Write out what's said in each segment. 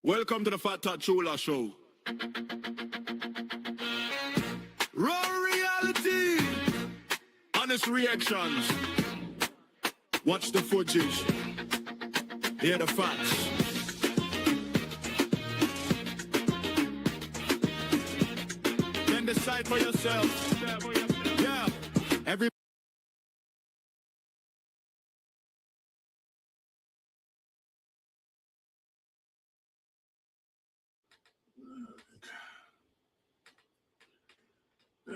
Welcome to the Fat Tat Chula Show. Raw reality. Honest reactions. Watch the footage. Hear the facts. Then decide for yourself. Yeah. Every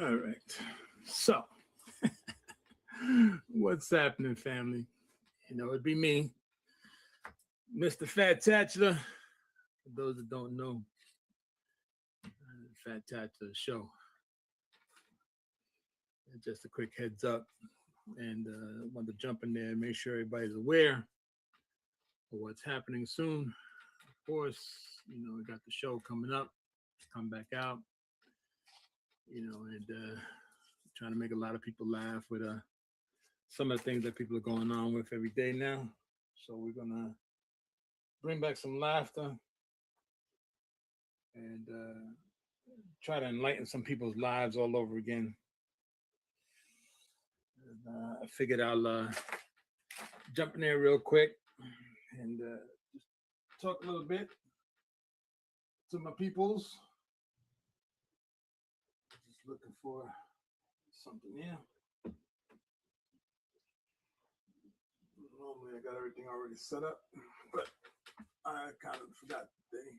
All right. So, what's happening, family? You know, it'd be me, Mr. Fat Tatular. For those that don't know, Fat Tatular Show. And just a quick heads up, and want to jump in there and make sure everybody's aware of what's happening soon. Of course, you know, we got the show coming up. Come back out. You know, and trying to make a lot of people laugh with some of the things that people are going on with every day now. So we're gonna bring back some laughter and try to enlighten some people's lives all over again. And, I figured I'll jump in there real quick and just talk a little bit to my peoples. Just looking for something here. Normally I got everything already set up, but I kind of forgot today.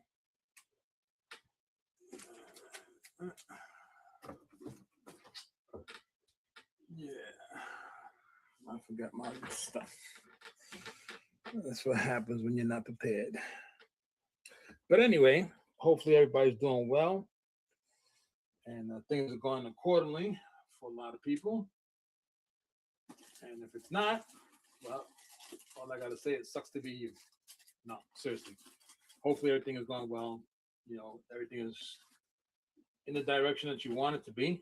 Yeah, I forgot my stuff. That's what happens when you're not prepared. But anyway, hopefully everybody's doing well, and things are going accordingly for a lot of people. And if it's not, well, all I gotta say, it sucks to be you. No, seriously. Hopefully everything is going well. You know, everything is in the direction that you want it to be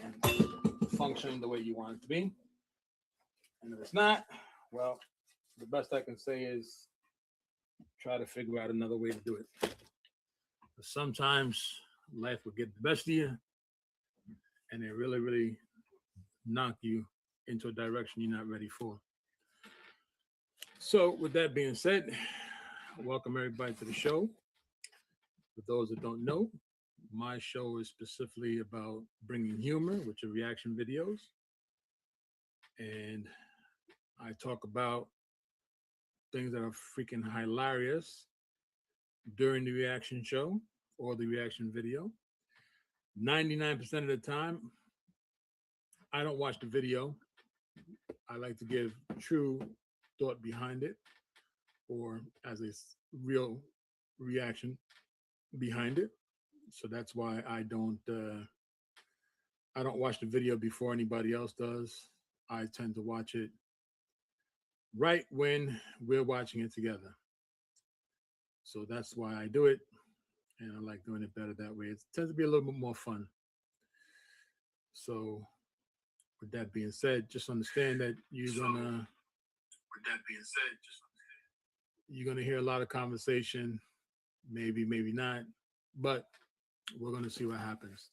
and functioning the way you want it to be. And if it's not, well, the best I can say is try to figure out another way to do it. But sometimes life will get the best of you and it really, really knock you into a direction you're not ready for. So with that being said, welcome everybody to the show. For those that don't know, my show is specifically about bringing humor with your reaction videos. And I talk about things that are freaking hilarious during the reaction show or the reaction video. 99% of the time, I don't watch the video. I like to give true thought behind it, or as a real reaction behind it. So that's why I don't watch the video before anybody else does. I tend to watch it right when we're watching it together. So that's why I do it, and I like doing it better that way. It tends to be a little bit more fun. So with that being said, just understand that you're gonna hear a lot of conversation, maybe not, but we're gonna see what happens.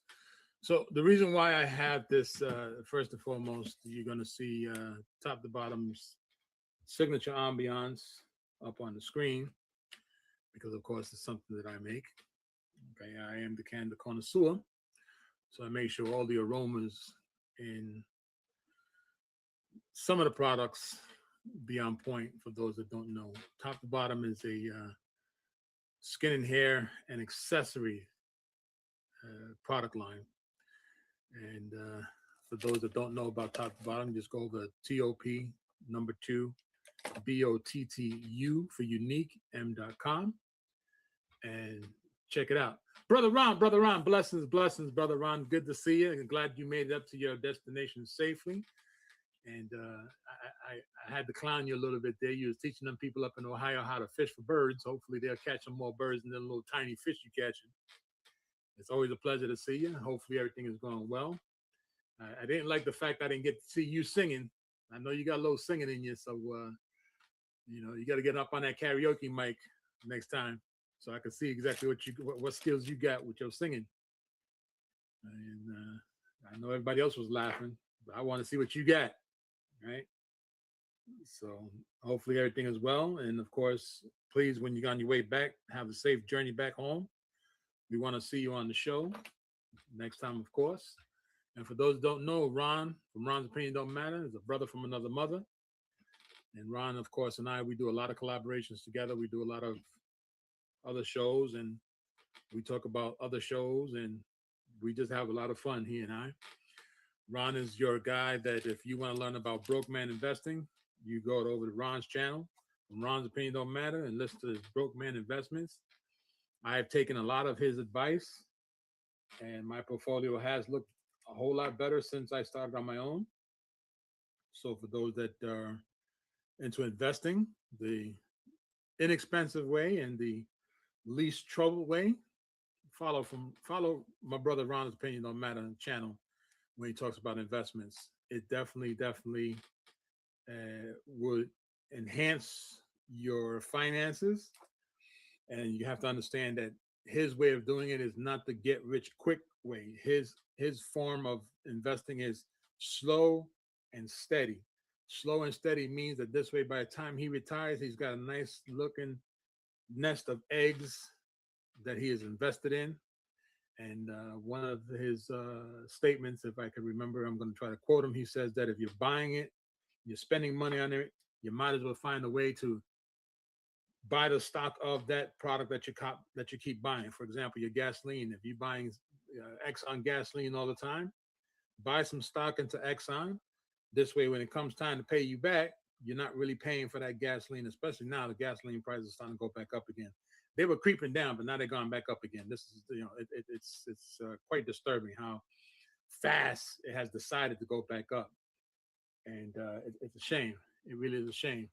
So the reason why I have this, first and foremost, you're gonna see top to bottom's signature ambiance up on the screen, because of course it's something that I make. Okay, I am the candle connoisseur, so I make sure all the aromas in some of the products be on point for those that don't know. Top to bottom is a skin and hair and accessory product line. And for those that don't know about top to bottom, just go over TOP number 2 BOTTU for unique m.com and check it out. Brother Ron, blessings, Brother Ron. Good to see you. I'm glad you made it up to your destination safely. And I had to clown you a little bit there. You was teaching them people up in Ohio how to fish for birds. Hopefully they'll catch some more birds than the little tiny fish you're catching. It's always a pleasure to see you. Hopefully everything is going well. I didn't like the fact I didn't get to see you singing. I know you got a little singing in you, so you know, you got to get up on that karaoke mic next time, so I can see exactly what skills you got with your singing. And I know everybody else was laughing, but I want to see what you got, right? So hopefully everything is well, and of course, please, when you're on your way back, have a safe journey back home. We want to see you on the show next time, of course. And for those who don't know, Ron from Ron's Opinion Don't Matter is a brother from another mother. And Ron, of course, and I, we do a lot of collaborations together. We do a lot of other shows, and we talk about other shows, and we just have a lot of fun, he and I. Ron is your guy that if you want to learn about broke man investing, you go over to Ron's channel. Ron's Opinion Don't Matter, and listen to his Broke Man Investments. I have taken a lot of his advice, and my portfolio has looked a whole lot better since I started on my own. So for those that are into investing, the inexpensive way and the least trouble way, follow my brother Ron's Opinion Don't Matter channel when he talks about investments. It definitely would enhance your finances, and you have to understand that his way of doing it is not the get rich quick way. His form of investing is slow and steady. Slow and steady means that this way, by the time he retires, he's got a nice looking nest of eggs that he is invested in. And one of his statements, if I can remember, I'm going to try to quote him. He says that if you're buying it, you're spending money on it, you might as well find a way to buy the stock of that product that you keep buying. For example, your gasoline. If you're buying Exxon gasoline all the time, buy some stock into Exxon. This way, when it comes time to pay you back, you're not really paying for that gasoline, especially now the gasoline prices are starting to go back up again. They were creeping down, but now they're going back up again. This is, it's quite disturbing how fast it has decided to go back up. And it's a shame. It really is a shame.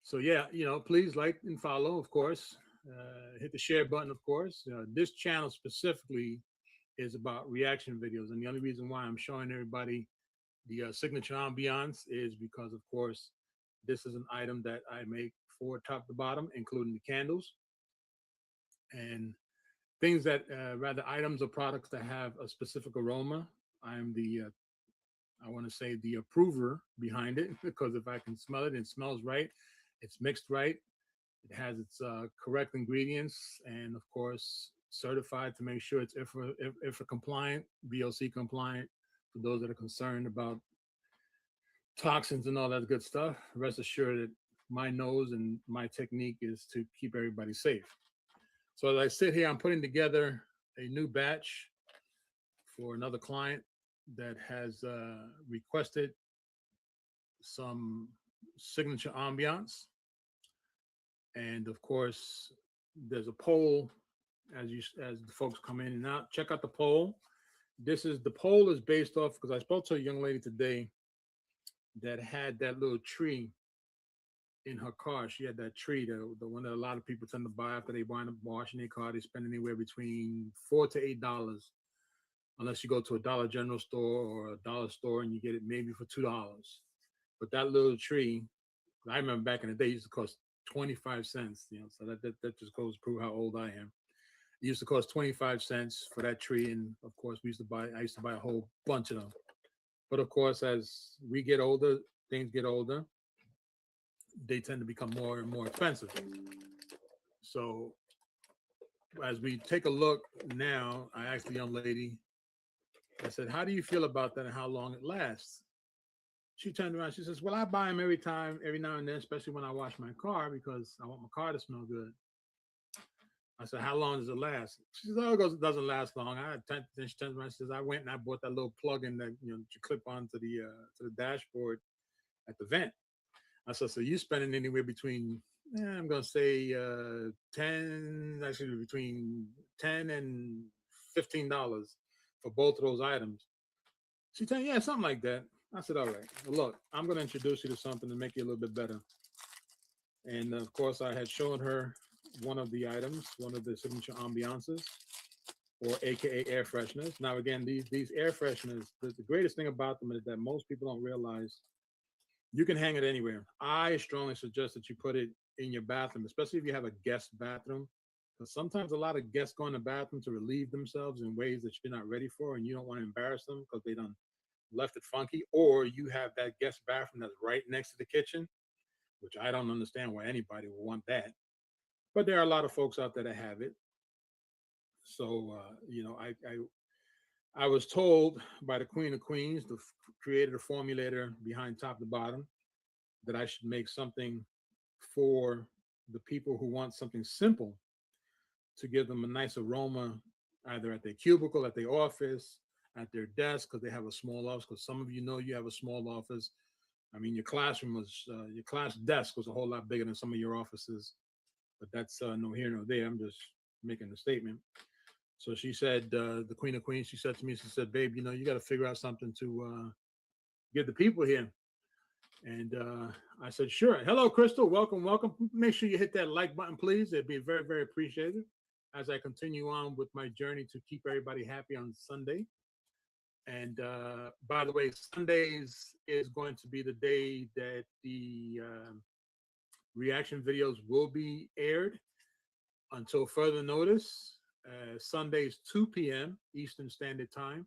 So yeah, please like and follow, of course. Hit the share button, of course. This channel specifically is about reaction videos, and the only reason why I'm showing everybody the signature ambiance is because, of course, this is an item that I make for top to bottom, including the candles and things that rather items or products that have a specific aroma. I'm the I want to say the approver behind it, because if I can smell it, it smells right, it's mixed right, it has its correct ingredients, and of course certified to make sure it's IFRA compliant, BOC compliant, for those that are concerned about toxins and all that good stuff. Rest assured that my nose and my technique is to keep everybody safe. So as I sit here, I'm putting together a new batch for another client that has requested some signature ambiance. And of course, there's a poll as the folks come in and out. Check out the poll. The poll is based off, because I spoke to a young lady today that had that little tree in her car. She had that tree, the one that a lot of people tend to buy after they wind up washing their car. They spend anywhere between $4 to $8, unless you go to a Dollar General store or a dollar store and you get it maybe for $2. But that little tree, I remember back in the day, it used to cost 25 cents. So that just goes to prove how old I am. It used to cost 25 cents for that tree, and of course, I used to buy a whole bunch of them. But of course, as we get older, things get older, they tend to become more and more expensive. So as we take a look now, I asked the young lady, I said, how do you feel about that and how long it lasts? She turned around, she says, well, I buy them every now and then, especially when I wash my car, because I want my car to smell good. I said, how long does it last? She says, oh, it doesn't last long. Then she turns around and says, I went and I bought that little plug-in that you clip onto the dashboard at the vent. I said, so you spending anywhere between, I'm going to say between $10 and $15 for both of those items. She said, yeah, something like that. I said, all right, well, look, I'm going to introduce you to something to make you a little bit better. And of course, I had shown her one of the items, one of the signature ambiances, or AKA air fresheners. Now, again, these air fresheners, the greatest thing about them is that most people don't realize You can hang it anywhere. I strongly suggest that you put it in your bathroom, especially if you have a guest bathroom. Because sometimes a lot of guests go in the bathroom to relieve themselves in ways that you're not ready for, and you don't want to embarrass them because they done left it funky. Or you have that guest bathroom that's right next to the kitchen, which I don't understand why anybody would want that. But there are a lot of folks out there that have it. So I was told by the Queen of Queens, the creator, the formulator behind Top to Bottom, that I should make something for the people who want something simple to give them a nice aroma, either at their cubicle, at their office, at their desk, because they have a small office. Because some of you know you have a small office. I mean, your classroom was, your class desk was a whole lot bigger than some of your offices, but that's no here nor there. I'm just making a statement. So she said, the Queen of Queens, she said to me, she said, babe, you got to figure out something to give the people here. And I said, sure. Hello, Crystal. Welcome, welcome. Make sure you hit that like button, please. It'd be very, very appreciated as I continue on with my journey to keep everybody happy on Sunday. And by the way, Sundays is going to be the day that the reaction videos will be aired until further notice. Sundays, 2 p.m. Eastern Standard Time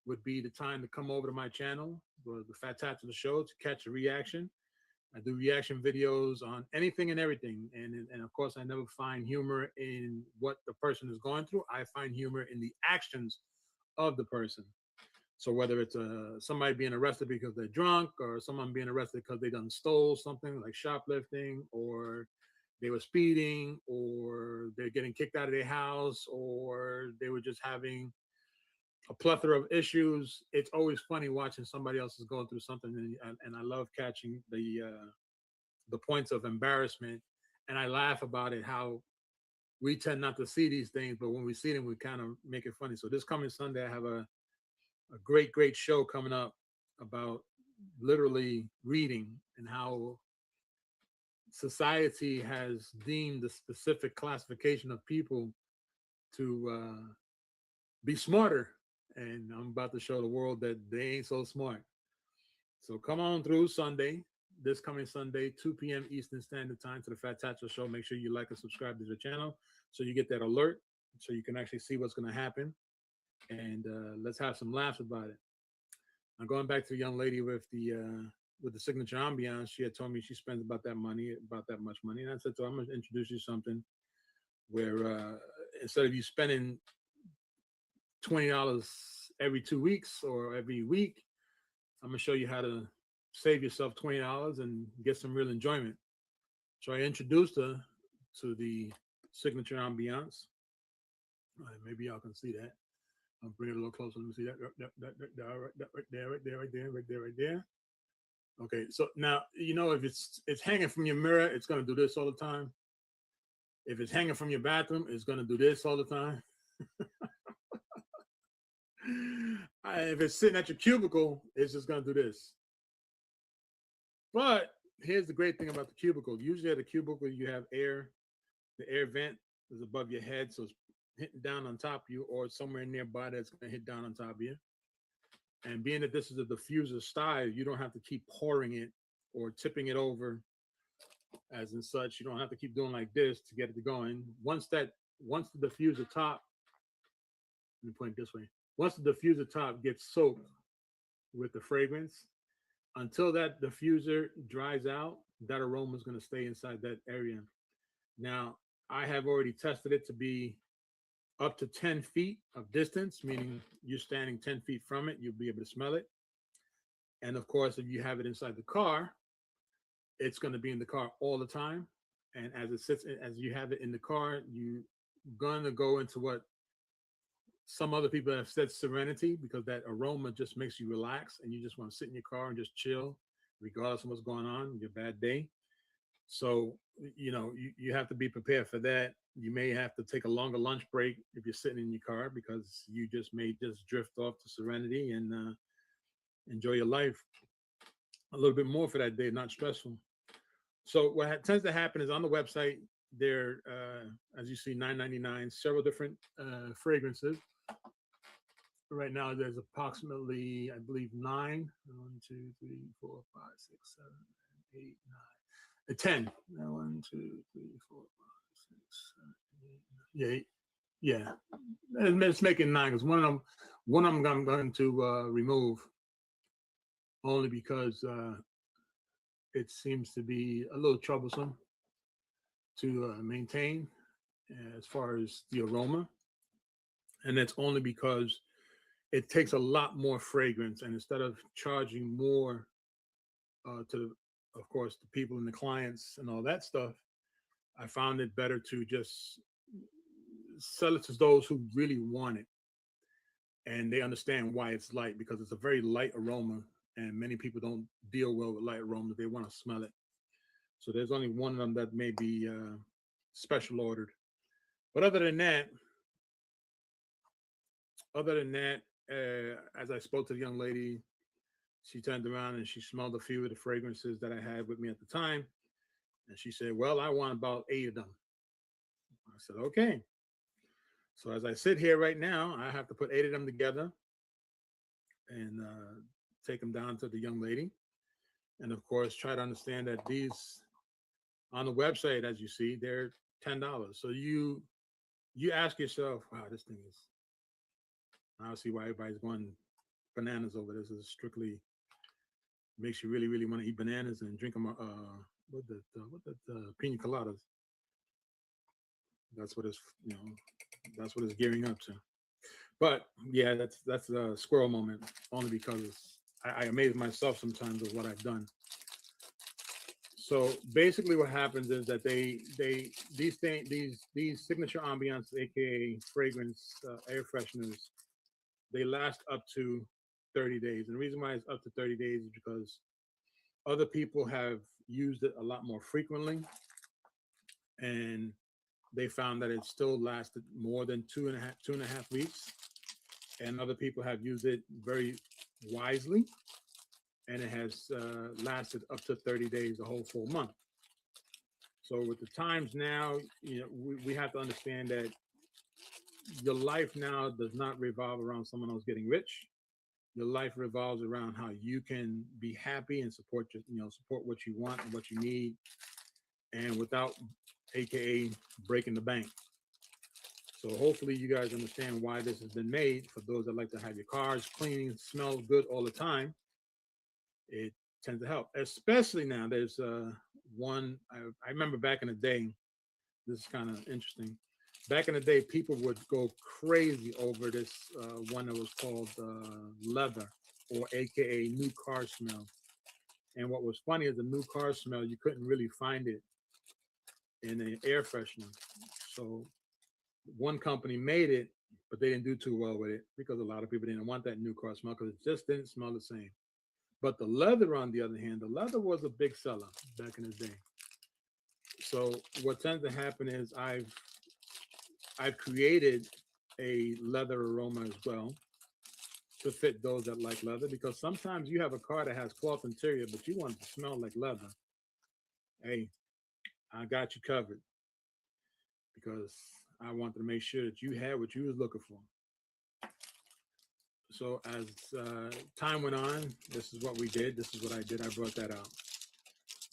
would be the time to come over to my channel, the Fat Tats of the Show, to catch a reaction. I do reaction videos on anything and everything. And of course, I never find humor in what the person is going through. I find humor in the actions of the person. So whether it's somebody being arrested because they're drunk, or someone being arrested because they done stole something like shoplifting, or they were speeding, or they're getting kicked out of their house, or they were just having a plethora of issues. It's always funny watching somebody else is going through something, and I love catching the points of embarrassment, and I laugh about it, how we tend not to see these things, but when we see them, we kind of make it funny. So this coming Sunday, I have a great show coming up about literally reading and how society has deemed the specific classification of people to be smarter. And I'm about to show the world that they ain't so smart. So come on through Sunday, this coming Sunday, 2 p.m. Eastern Standard Time, to the Fat Tacho Show. Make sure you like and subscribe to the channel so you get that alert, so you can actually see what's going to happen. And let's have some laughs about it. I'm going back to the young lady with the signature ambiance. She had told me she spends about that much money. And I said to her, I'm going to introduce you to something where instead of you spending $20 every 2 weeks or every week, I'm going to show you how to save yourself $20 and get some real enjoyment. So I introduced her to the signature ambiance. Maybe y'all can see that. I'll bring it a little closer. Let me see that. Right there. Okay, so now if it's hanging from your mirror, it's gonna do this all the time. If it's hanging from your bathroom, it's gonna do this all the time. If it's sitting at your cubicle, it's just gonna do this. But here's the great thing about the cubicle. Usually at a cubicle, you have air. The air vent is above your head, so it's hitting down on top of you, or somewhere nearby that's going to hit down on top of you. And being that this is a diffuser style, you don't have to keep pouring it or tipping it over as in such. You don't have to keep doing like this to get it going. Once the diffuser top, let me point it this way. Once the diffuser top gets soaked with the fragrance, until that diffuser dries out, that aroma is going to stay inside that area. Now, I have already tested it to be up to 10 feet of distance, meaning you're standing 10 feet from it, you'll be able to smell it. And of course, if you have it inside the car, it's going to be in the car all the time. And as you have it in the car, you're going to go into what some other people have said, serenity, because that aroma just makes you relax and you just want to sit in your car and just chill, regardless of what's going on, your bad day. So, you have to be prepared for that. You may have to take a longer lunch break if you're sitting in your car, because you may just drift off to serenity and enjoy your life a little bit more for that day, not stressful. So what tends to happen is on the website, there, as you see, $9.99, several different fragrances. right now there's approximately, I believe, 9. 1, 2, 3, 4, 5, 6, 7, 8, 9, 10. 1, 2, 3, 4, 5, 6, 7, 8, 9. Yeah, yeah. It's making 9 because one of them I'm going to remove only because it seems to be a little troublesome to maintain as far as the aroma, and that's only because it takes a lot more fragrance, and instead of charging more to, of course, the people and the clients and all that stuff, I found it better to just sell it to those who really want it and they understand why it's light, because it's a very light aroma, and many people don't deal well with light aromas. They want to smell it. So there's only one of them that may be special ordered. But other than that, as I spoke to the young lady, she turned around and she smelled a few of the fragrances that I had with me at the time. And she said, well, I want about 8 of them. I said, okay. So as I sit here right now, I have to put 8 of them together and take them down to the young lady. And of course, try to understand that these on the website, as you see, they're $10. So you ask yourself, wow, this thing is, I don't see why everybody's going bananas over this. Is strictly makes you really, really want to eat bananas and drink them. What the pina coladas. That's what it's, that's what it's gearing up to. But yeah, that's a squirrel moment, only because I amaze myself sometimes with what I've done. So basically, what happens is that these signature ambiance, aka fragrance air fresheners, they last up to 30 days. And the reason why it's up to 30 days is because other people have used it a lot more frequently, and they found that it still lasted more than two and a half weeks. And other people have used it very wisely, and it has lasted up to 30 days, a whole full month. So with the times now, we have to understand that your life now does not revolve around someone else getting rich. Your life revolves around how you can be happy and support support what you want and what you need, and without, aka, breaking the bank. So hopefully you guys understand why this has been made. For those that like to have your cars clean, smell good all the time, it tends to help. Especially now, there's one, I remember back in the day, this is kind of interesting. Back in the day, people would go crazy over this one that was called leather, or aka new car smell. And what was funny is the new car smell, you couldn't really find it in an air freshener. So one company made it, but they didn't do too well with it because a lot of people didn't want that new car smell because it just didn't smell the same. But the leather, on the other hand, the leather was a big seller back in the day. So what tends to happen is I've created a leather aroma as well to fit those that like leather, because sometimes you have a car that has cloth interior, but you want it to smell like leather. Hey, I got you covered, because I wanted to make sure that you had what you was looking for. So as time went on, this is what we did. This is what I did. I brought that out.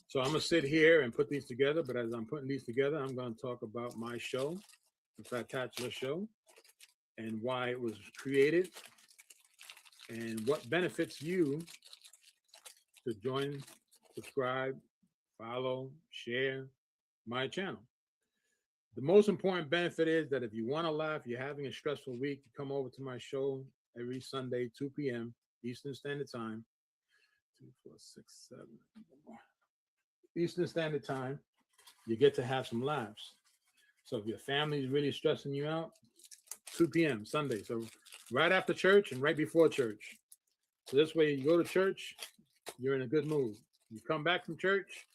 So I'm going to sit here and put these together. But as I'm putting these together, I'm going to talk about my show, the Fatatula Show, and why it was created, and what benefits you to join, subscribe, follow, share my channel. The most important benefit is that if you want to laugh, you're having a stressful week, you come over to my show every Sunday, 2 p.m. Eastern Standard Time. 2, 4, 6, 7. Eastern Standard Time. You get to have some laughs. So if your family is really stressing you out, 2 p.m. Sunday. So right after church and right before church. So this way, you go to church, you're in a good mood. You come back from church,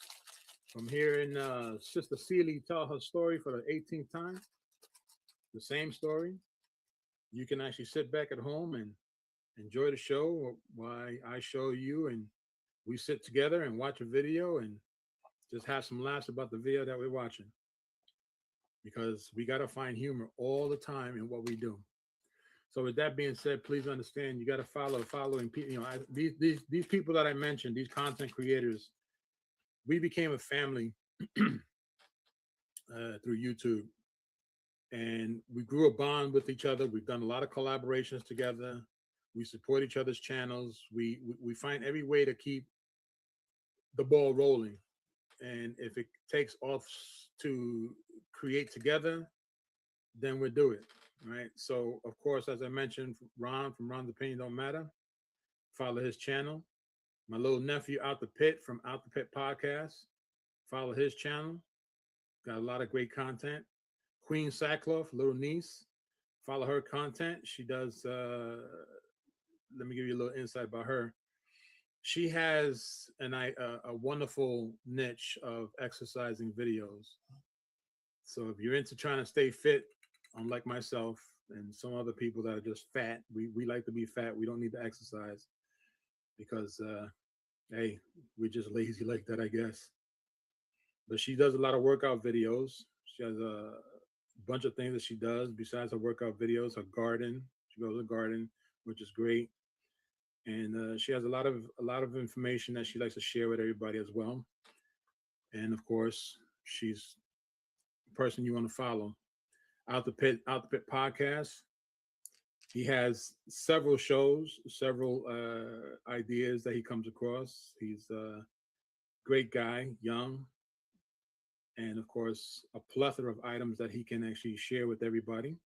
from hearing Sister Seeley tell her story for the 18th time, the same story. You can actually sit back at home and enjoy the show while I show you, and we sit together and watch a video and just have some laughs about the video that we're watching, because we got to find humor all the time in what we do. So with that being said, please understand you got to following people. These people that I mentioned, these content creators, we became a family through YouTube, and we grew a bond with each other. We've done a lot of collaborations together. We support each other's channels. We find every way to keep the ball rolling, and if it takes off to create together, then we'll do it. Right. So of course, as I mentioned, Ron from Ron's Opinion Don't Matter. Follow his channel. My little nephew Out the Pit from Out the Pit Podcast. Follow his channel. Got a lot of great content. Queen Sackcloth, little niece. Follow her content. She does. Let me give you a little insight about her. She has a wonderful niche of exercising videos. So if you're into trying to stay fit, unlike myself and some other people that are just fat, we like to be fat. We don't need to exercise because, hey, we're just lazy like that, I guess. But she does a lot of workout videos. She has a bunch of things that she does besides her workout videos. Her garden, she goes to the garden, which is great. And she has a lot of information that she likes to share with everybody as well. And of course, she's the person you want to follow. Out the Pit Podcast. He has several shows, several ideas that he comes across. He's a great guy, young, and of course, a plethora of items that he can actually share with everybody.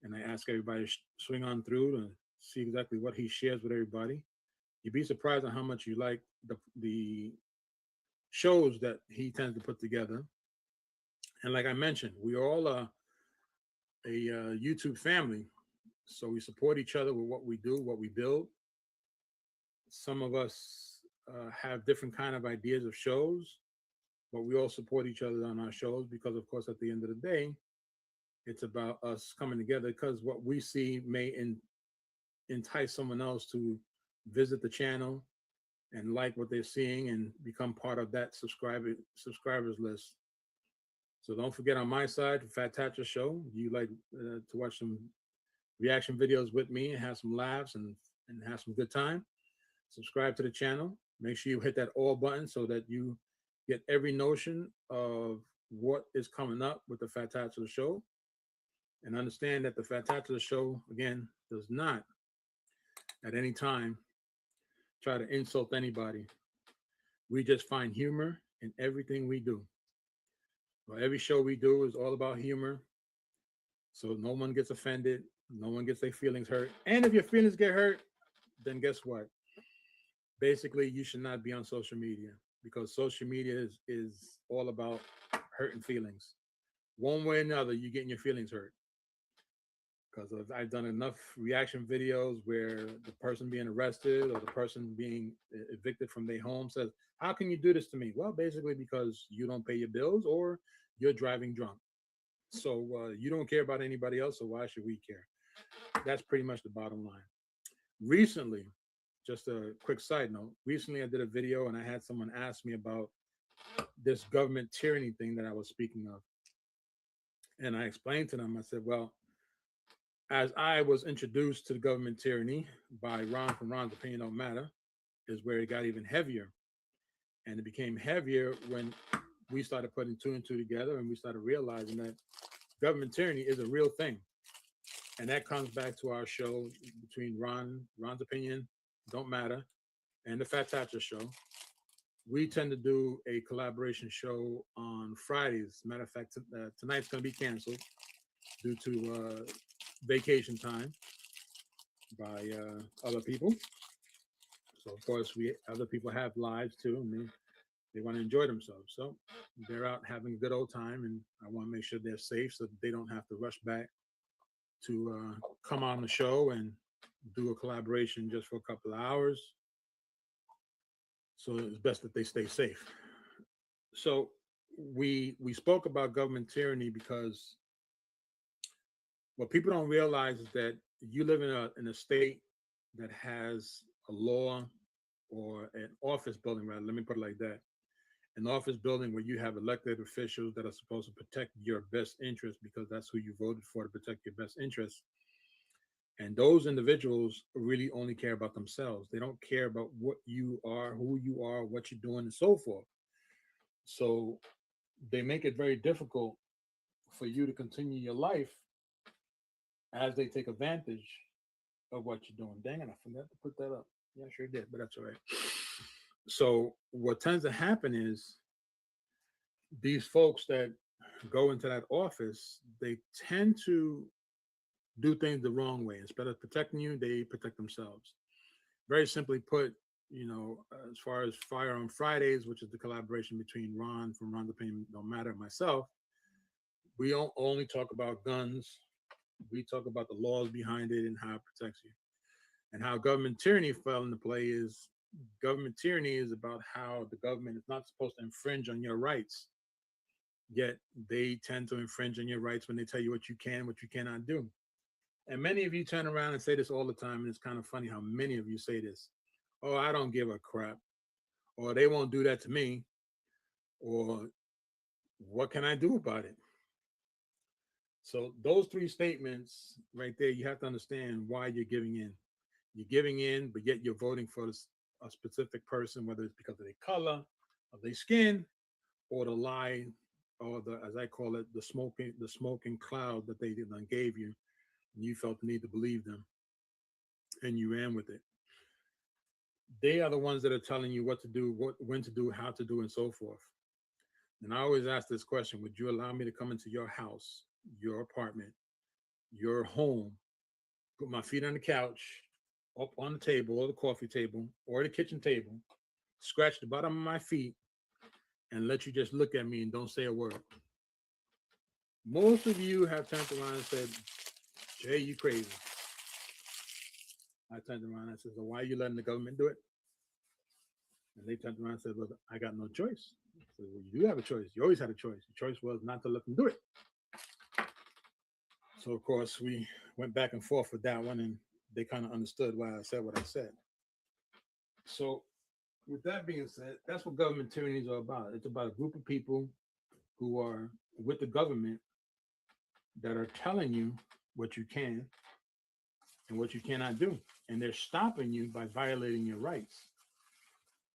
And I ask everybody to swing on through to see exactly what he shares with everybody. You'd be surprised on how much you like the shows that he tends to put together. And like I mentioned, we are all a YouTube family. So we support each other with what we do, what we build. Some of us have different kind of ideas of shows, but we all support each other on our shows because, of course, at the end of the day, it's about us coming together because what we see may entice someone else to visit the channel and like what they're seeing and become part of that subscribers list. So don't forget, on my side, Fat Thatcher Show, you like to watch some reaction videos with me and have some laughs and have some good time. Subscribe to the channel. Make sure you hit that all button so that you get every notion of what is coming up with the Fat Thatcher Show. And understand that the Fat Thatcher Show, again, does not at any time try to insult anybody. We just find humor in everything we do. Well, every show we do is all about humor. So no one gets offended. No one gets their feelings hurt. And if your feelings get hurt, then guess what? Basically, you should not be on social media because social media is all about hurting feelings. One way or another, you're getting your feelings hurt. Because I've done enough reaction videos where the person being arrested or the person being evicted from their home says, how can you do this to me? Well, basically because you don't pay your bills or you're driving drunk. So you don't care about anybody else, so why should we care? That's pretty much the bottom line. Recently, just a quick side note, recently I did a video and I had someone ask me about this government tyranny thing that I was speaking of. And I explained to them, I said, well, as I was introduced to the government tyranny by Ron from Ron's Opinion Don't Matter, is where it got even heavier. And it became heavier when we started putting two and two together and we started realizing that government tyranny is a real thing. And that comes back to our show between Ron's Opinion Don't Matter, and the Fat Thatcher Show. We tend to do a collaboration show on Fridays. Matter of fact, tonight's going to be canceled due to vacation time by other people. So of course, other people have lives too, and they want to enjoy themselves. So they're out having a good old time, and I want to make sure they're safe so that they don't have to rush back to come on the show and do a collaboration just for a couple of hours. So it's best that they stay safe. So we spoke about government tyranny because what people don't realize is that you live in a state that has a law or an office building, rather, let me put it like that. An office building where you have elected officials that are supposed to protect your best interest because that's who you voted for to protect your best interest. And those individuals really only care about themselves. They don't care about what you are, who you are, what you're doing, and so forth. So they make it very difficult for you to continue your life as they take advantage of what you're doing. Dang it, I forgot to put that up. Yeah, I sure did, but that's all right. So what tends to happen is these folks that go into that office, they tend to do things the wrong way. Instead of protecting you, they protect themselves. Very simply put, as far as Fire on Fridays, which is the collaboration between Ron from Ron the Pain Don't Matter and myself, we don't only talk about guns. We talk about the laws behind it and how it protects you. And how government tyranny fell into play is government tyranny is about how the government is not supposed to infringe on your rights. Yet they tend to infringe on your rights when they tell you what you can, what you cannot do. And many of you turn around and say this all the time. And it's kind of funny how many of you say this. Oh, I don't give a crap. Or they won't do that to me. Or what can I do about it? So those three statements right there, you have to understand why you're giving in. You're giving in, but yet you're voting for a specific person, whether it's because of their color, of their skin, or the lie, or the, as I call it, the smoking cloud that they gave you, and you felt the need to believe them, and you ran with it. They are the ones that are telling you what to do, when to do, how to do, and so forth. And I always ask this question: would you allow me to come into your house, your apartment, your home, put my feet on the couch, up on the table, or the coffee table, or the kitchen table, scratch the bottom of my feet, and let you just look at me and don't say a word? Most of you have turned around and said, Jay, you crazy. I turned around and said, so why are you letting the government do it? And they turned around and said, well, I got no choice. I said, well, you do have a choice. You always had a choice. The choice was not to let them do it. So, of course, we went back and forth with that one, and they kind of understood why I said what I said. So, with that being said, that's what government tyranny is all about. It's about a group of people who are with the government that are telling you what you can and what you cannot do. And they're stopping you by violating your rights.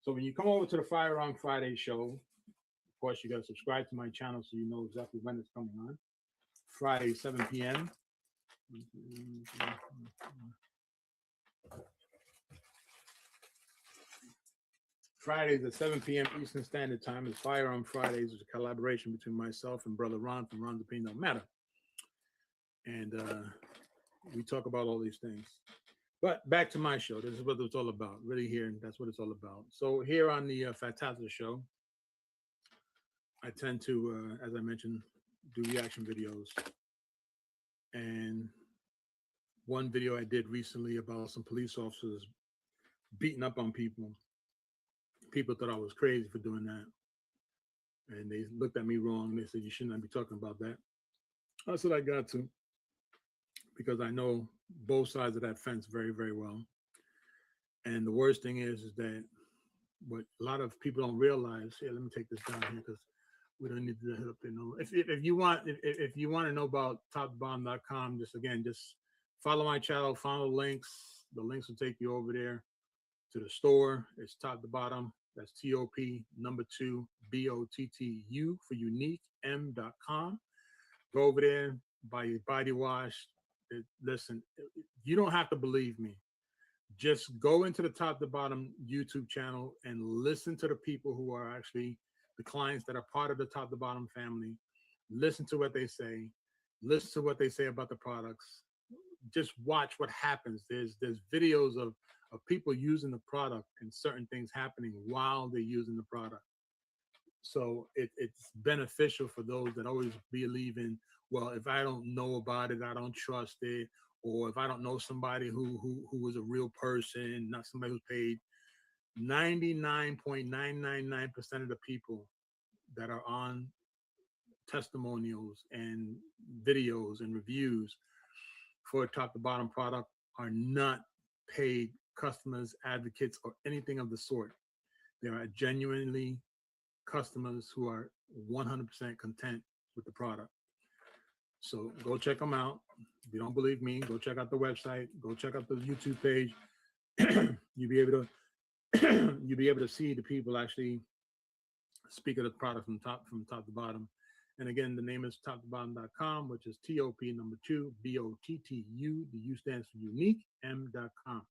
So when you come over to the Fire on Friday show, of course, you got to subscribe to my channel so you know exactly when it's coming on. Friday, 7 p.m. Fridays at 7 p.m. Eastern Standard Time is Fire on Fridays. It's a collaboration between myself and Brother Ron from Ron the Pain Don't Matter. And we talk about all these things. But back to my show. This is what it's all about. Really here, that's what it's all about. So here on the Fantastic Show, I tend to, as I mentioned, do reaction videos. And one video I did recently about some police officers beating up on people. People thought I was crazy for doing that. And they looked at me wrong. They said, you should not be talking about that. I said, I got to, because I know both sides of that fence very, very well. And the worst thing is that what a lot of people don't realize. Here, let me take this down here because we don't need to hit up there. No, if you want to know about topbomb.com, just follow my channel, follow the links. The links will take you over there to the store. It's top to bottom. That's TOP number 2 BOTTU for unique m.com. Go over there, buy your body wash. Listen, you don't have to believe me. Just go into the top to bottom YouTube channel and listen to the people who are actually the clients that are part of the top to bottom family. Listen to what they say. Listen to what they say about the products. Just watch what happens. There's videos of people using the product and certain things happening while they're using the product. So it's beneficial for those that always believe in, well, if I don't know about it, I don't trust it. Or if I don't know somebody who is a real person, not somebody who's paid. 99.999% of the people that are on testimonials and videos and reviews for a top to bottom product are not paid customers, advocates, or anything of the sort. They are genuinely customers who are 100% content with the product. So go check them out. If you don't believe me, go check out the website. Go check out the YouTube page. You'll be able to you'll be able to see the people actually speak of the product from top to bottom. And again, the name is toptobottom.com, which is TOP number 2, BOTTU. The U stands for unique, M.com.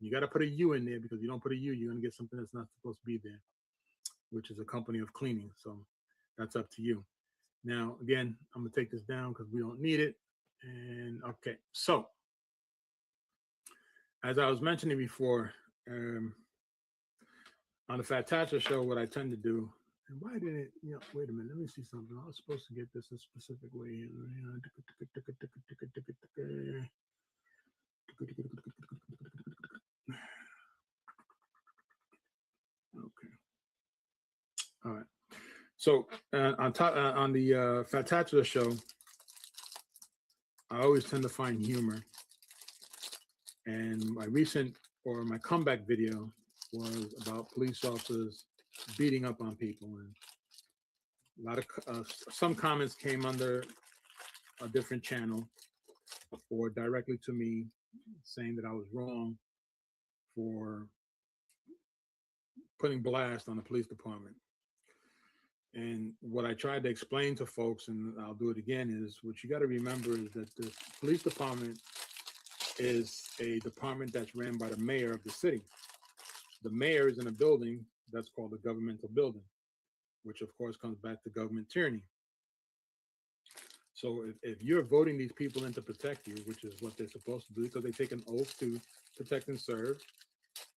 You got to put a U in there, because if you don't put a U, you're going to get something that's not supposed to be there, which is a company of cleaning. So that's up to you. Now, again, I'm going to take this down because we don't need it. And okay, so as I was mentioning before, on the Fat Tatcher show, what I tend to do, and why did it, wait a minute, let me see something. I was supposed to get this a specific way. Okay. All right. So on the Fat Tatcher show, I always tend to find humor. And my comeback video was about police officers beating up on people, and a lot of some comments came under a different channel or directly to me, saying that I was wrong for putting blast on the police department. And what I tried to explain to folks, and I'll do it again, is what you got to remember is that the police department is a department that's ran by the mayor of the city. The mayor is in a building that's called a governmental building, which of course comes back to government tyranny. So if you're voting these people in to protect you, which is what they're supposed to do, because they take an oath to protect and serve,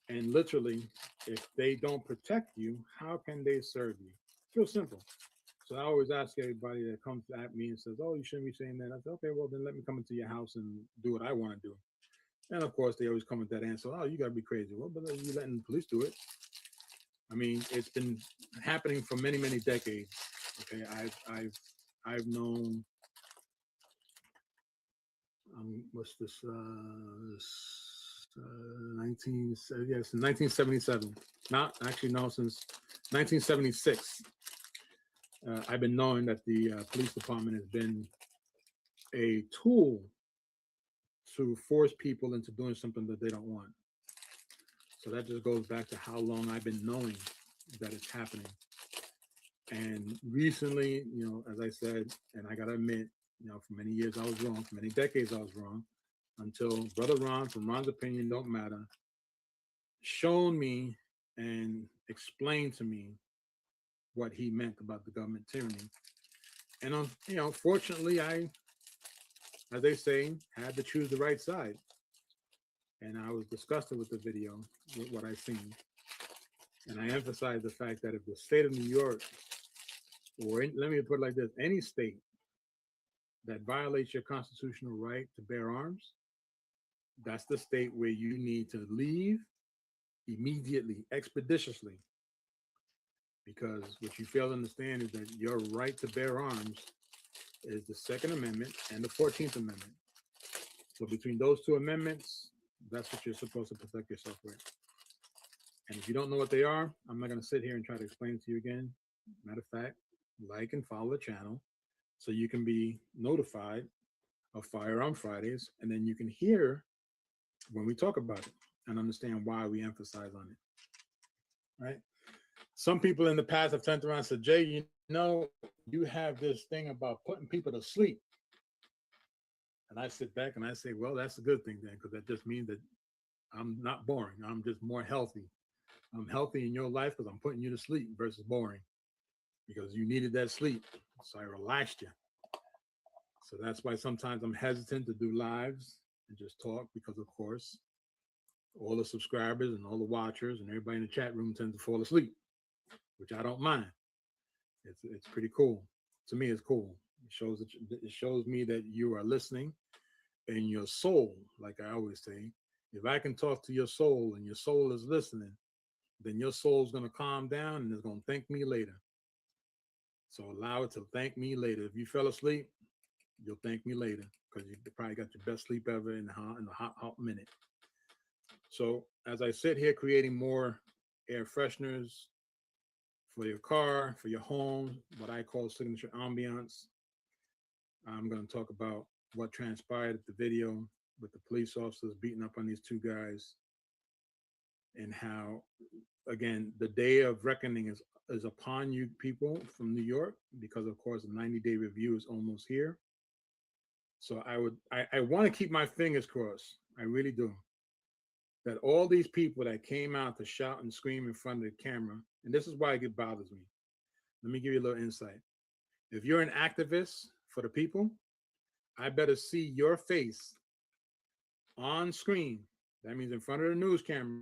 and literally, if they don't protect you, how can they serve you? It's real simple. So I always ask everybody that comes at me and says, "Oh, you shouldn't be saying that." I say, "Okay, well then let me come into your house and do what I want to do." And of course, they always come with that answer, "Oh, you got to be crazy." Well, but you letting the police do it. I mean, it's been happening for many, many decades. Okay, I've known. What's this? 1977. Not actually, no, since 1976. I've been knowing that the police department has been a tool to force people into doing something that they don't want. So that just goes back to how long I've been knowing that it's happening. And recently, as I said, and I gotta admit, for many years I was wrong, for many decades I was wrong, until Brother Ron from Ron's Opinion Don't Matter shown me and explained to me what he meant about the government tyranny. And fortunately, I, as they say, had to choose the right side. And I was disgusted with the video, with what I seen. And I emphasized the fact that if the state of New York, or let me put it like this, any state that violates your constitutional right to bear arms, that's the state where you need to leave immediately, expeditiously. Because what you fail to understand is that your right to bear arms is the Second Amendment and the 14th Amendment. So between those two amendments, that's what you're supposed to protect yourself with. And if you don't know what they are, I'm not going to sit here and try to explain it to you again. Matter of fact, like and follow the channel so you can be notified of Firearm Fridays, and then you can hear when we talk about it and understand why we emphasize on it. Right? Some people in the past have turned around and said, "Jay, you have this thing about putting people to sleep." And I sit back and I say, well, that's a good thing then, because that just means that I'm not boring. I'm just more healthy. I'm healthy in your life because I'm putting you to sleep versus boring, because you needed that sleep. So I relaxed you. So that's why sometimes I'm hesitant to do lives and just talk, because of course, all the subscribers and all the watchers and everybody in the chat room tends to fall asleep, which I don't mind. It's pretty cool. To me, it's cool. It shows me that you are listening, and your soul, like I always say, if I can talk to your soul and your soul is listening, then your soul's going to calm down and it's going to thank me later. So allow it to thank me later. If you fell asleep, you'll thank me later, because you probably got your best sleep ever in the hot minute. So as I sit here creating more air fresheners for your car, for your home, what I call signature ambiance, I'm going to talk about what transpired at the video with the police officers beating up on these two guys, and how, again, the day of reckoning is upon you people from New York, because of course the 90-day review is almost here. So I want to keep my fingers crossed. I really do. That all these people that came out to shout and scream in front of the camera, and this is why it bothers me. Let me give you a little insight. If you're an activist for the people, I better see your face on screen. That means in front of the news camera.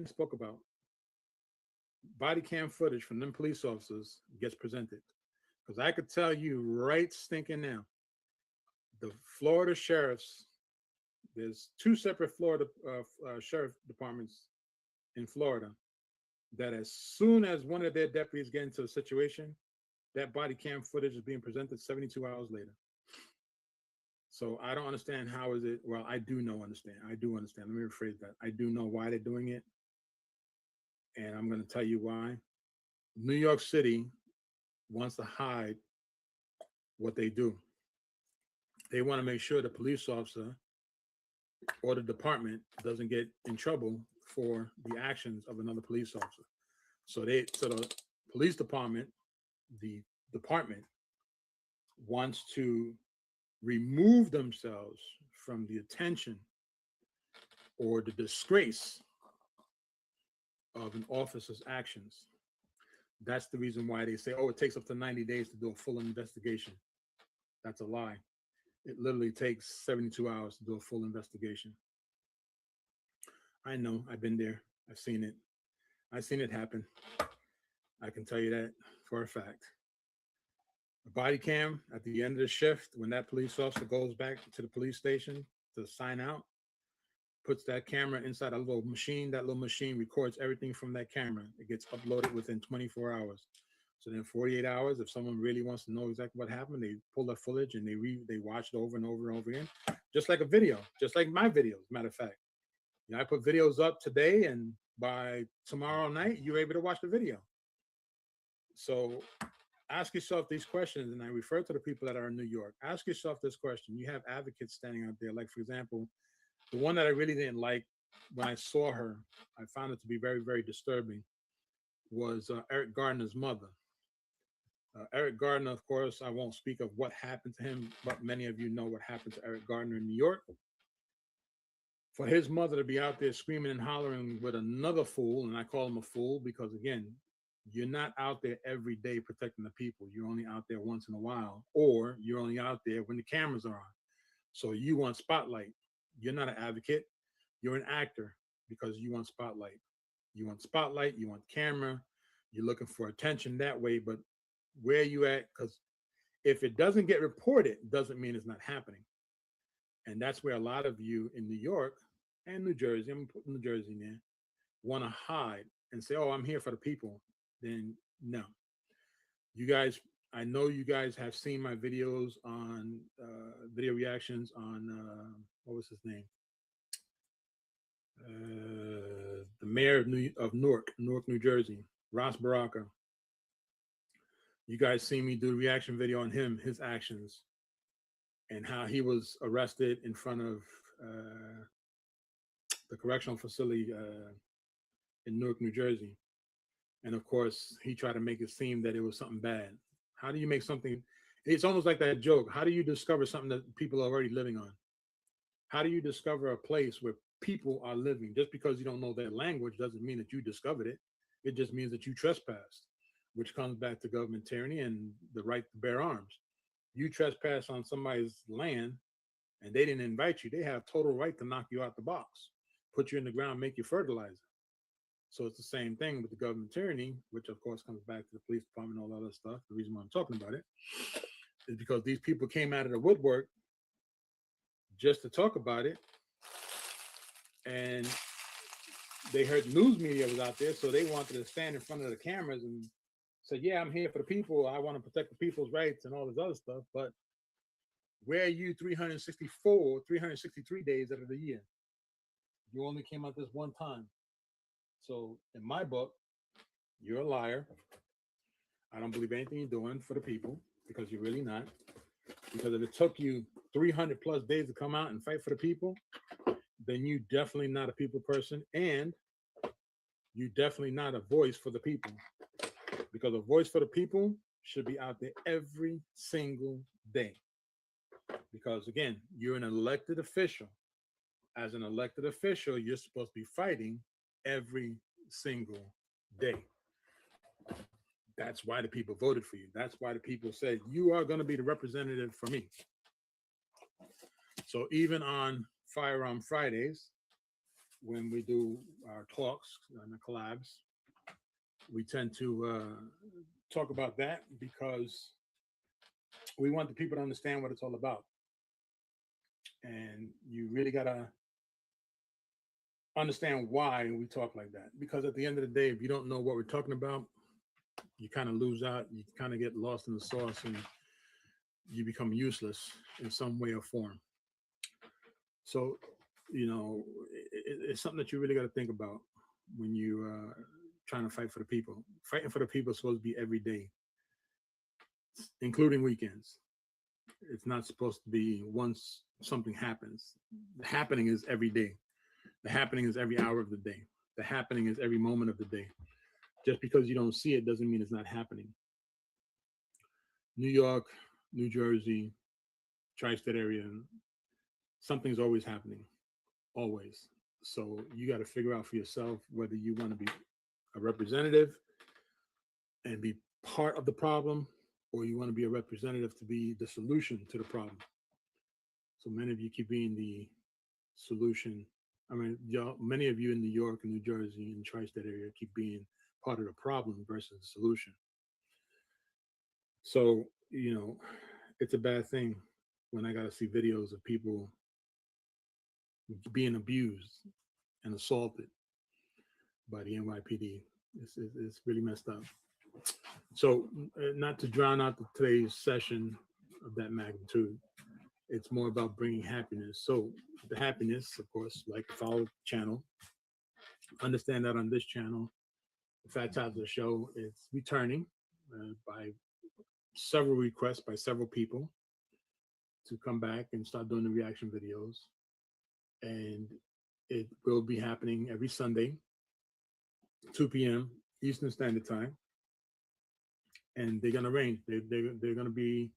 Spoke about body cam footage from them police officers gets presented, because I could tell you right stinking now, the Florida sheriffs, there's two separate Florida sheriff departments in Florida, that as soon as one of their deputies get into a situation, that body cam footage is being presented 72 hours later. So I don't understand how is it, well, I do understand. Let me rephrase that. I do know why they're doing it. And I'm going to tell you why. New York City wants to hide what they do. They want to make sure the police officer or the department doesn't get in trouble for the actions of another police officer. So the police department, the department, wants to remove themselves from the attention or the disgrace of an officer's actions. That's the reason why they say, oh, it takes up to 90 days to do a full investigation. That's a lie. It literally takes 72 hours to do a full investigation. I know, I've been there. I've seen it. I've seen it happen. I can tell you that for a fact. A body cam at the end of the shift, when that police officer goes back to the police station to sign out, puts that camera inside a little machine. That little machine records everything from that camera. It gets uploaded within 24 hours. So then 48 hours, if someone really wants to know exactly what happened, they pull that footage and they watch it over and over and over again, just like a video, just like my videos. Matter of fact, you know, I put videos up today, and by tomorrow night, you're able to watch the video. So ask yourself these questions, and I refer to the people that are in New York. Ask yourself this question. You have advocates standing out there, like, for example, the one that I really didn't like when I saw her, I found it to be very, very disturbing, was Eric Gardner's mother. Eric Gardner, of course, I won't speak of what happened to him, but many of you know what happened to Eric Gardner in New York. For his mother to be out there screaming and hollering with another fool, and I call him a fool because, again, you're not out there every day protecting the people. You're only out there once in a while, or you're only out there when the cameras are on. So you want spotlight. You're not an advocate. You're an actor because you want spotlight. You want spotlight. You want camera. You're looking for attention that way. But where you at? Because if it doesn't get reported, doesn't mean it's not happening. And that's where a lot of you in New York and New Jersey, I'm putting New Jersey in there, want to hide and say, oh, I'm here for the people. Then no. You guys, I know you guys have seen my videos on video reactions on what was his name? The mayor of Newark, New Jersey, Ross Baraka. You guys see me do a reaction video on him, his actions, and how he was arrested in front of the correctional facility in Newark, New Jersey. And of course, he tried to make it seem that it was something bad. How do you make something? It's almost like that joke. How do you discover something that people are already living on? How do you discover a place where people are living? Just because you don't know their language doesn't mean that you discovered it. It just means that you trespassed, which comes back to government tyranny and the right to bear arms. You trespass on somebody's land and they didn't invite you. They have total right to knock you out the box, put you in the ground, make you fertilizer. So it's the same thing with the government tyranny, which of course comes back to the police department and all that other stuff. The reason why I'm talking about it is because these people came out of the woodwork just to talk about it. And they heard news media was out there, so they wanted to stand in front of the cameras and say, "Yeah, I'm here for the people. I want to protect the people's rights and all this other stuff." But where are you 364, 363 days out of the year? You only came out this one time. So in my book, you're a liar. I don't believe anything you're doing for the people because you're really not. Because if it took you 300 plus days to come out and fight for the people, then you definitely not a people person, and you definitely not a voice for the people. Because a voice for the people should be out there every single day. Because again, you're an elected official. As an elected official, you're supposed to be fighting every single day. That's why the people voted for you. That's why the people said you are going to be the representative for me. So even on Firearm Fridays, when we do our talks and the collabs, we tend to talk about that because we want the people to understand what it's all about. And you really got to understand why we talk like that. Because at the end of the day, if you don't know what we're talking about, you kind of lose out. You kind of get lost in the sauce and you become useless in some way or form. So, it's something that you really got to think about when you trying to fight for the people. Fighting for the people is supposed to be every day, including weekends. It's not supposed to be once something happens. The happening is every day. The happening is every hour of the day. The happening is every moment of the day. Just because you don't see it doesn't mean it's not happening. New York, New Jersey, tri-state area, something's always happening, always. So you got to figure out for yourself whether you want to be a representative and be part of the problem, or you want to be a representative to be the solution to the problem. So many of you keep being the solution. I mean, many of you in New York and New Jersey and tri-state area keep being part of the problem versus the solution. So, it's a bad thing when I got to see videos of people being abused and assaulted by the NYPD. It's really messed up. So, not to drown out today's session of that magnitude, it's more about bringing happiness. So, the happiness, of course, like follow the channel. Understand that on this channel, the Fat Toddler Show is returning by several requests by several people to come back and start doing the reaction videos. And it will be happening every Sunday, 2 p.m. Eastern Standard Time. And they're going to range. They're going to be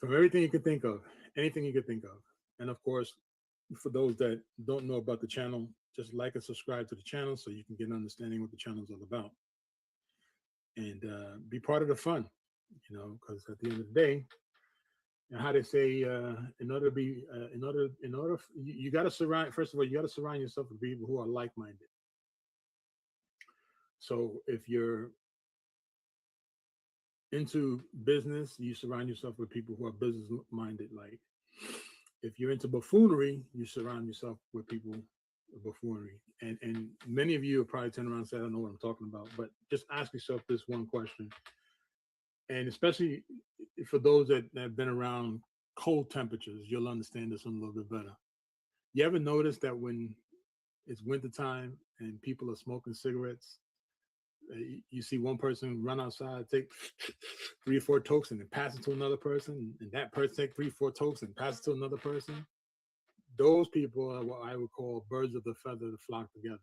from everything you could think of, anything you could think of. And of course, for those that don't know about the channel, just like and subscribe to the channel so you can get an understanding what the channel is all about. And be part of the fun, because at the end of the day, how they say, in order to be, you got to surround, first of all, you got to surround yourself with people who are like-minded. So if you're into business, you surround yourself with people who are business-minded. Like if you're into buffoonery, you surround yourself with people with buffoonery. And many of you will probably turn around and say, I don't know what I'm talking about, but just ask yourself this one question. And especially for those that have been around cold temperatures, you'll understand this one a little bit better. You ever notice that when it's wintertime and people are smoking cigarettes, you see one person run outside, take 3 or 4 tokes and then pass it to another person, and that person take 3 or 4 tokes and pass it to another person? Those people are what I would call birds of the feather that flock together.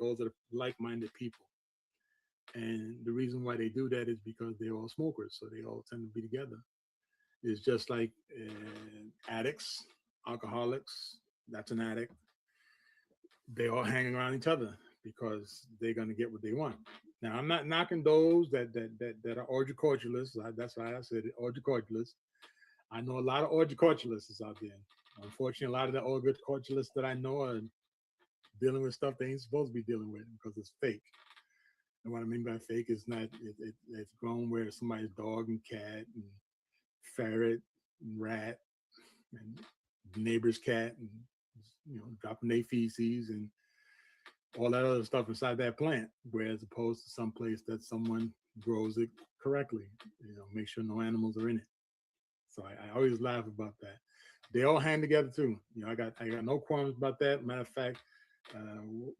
Those are like-minded people. And the reason why they do that is because they're all smokers, so they all tend to be together. It's just like addicts, alcoholics, that's an addict. They all hang around each other because they're going to get what they want. Now, I'm not knocking those that are horticulturalists. That's why I said horticulturalists. I know a lot of horticulturalists out there. Unfortunately, a lot of the horticulturalists that I know are dealing with stuff they ain't supposed to be dealing with because it's fake. And what I mean by fake is not, it's grown where somebody's dog and cat and ferret and rat and neighbor's cat and dropping their feces and all that other stuff inside that plant, whereas opposed to some place that someone grows it correctly. Make sure no animals are in it. So I always laugh about that. They all hang together too. I got no qualms about that. Matter of fact,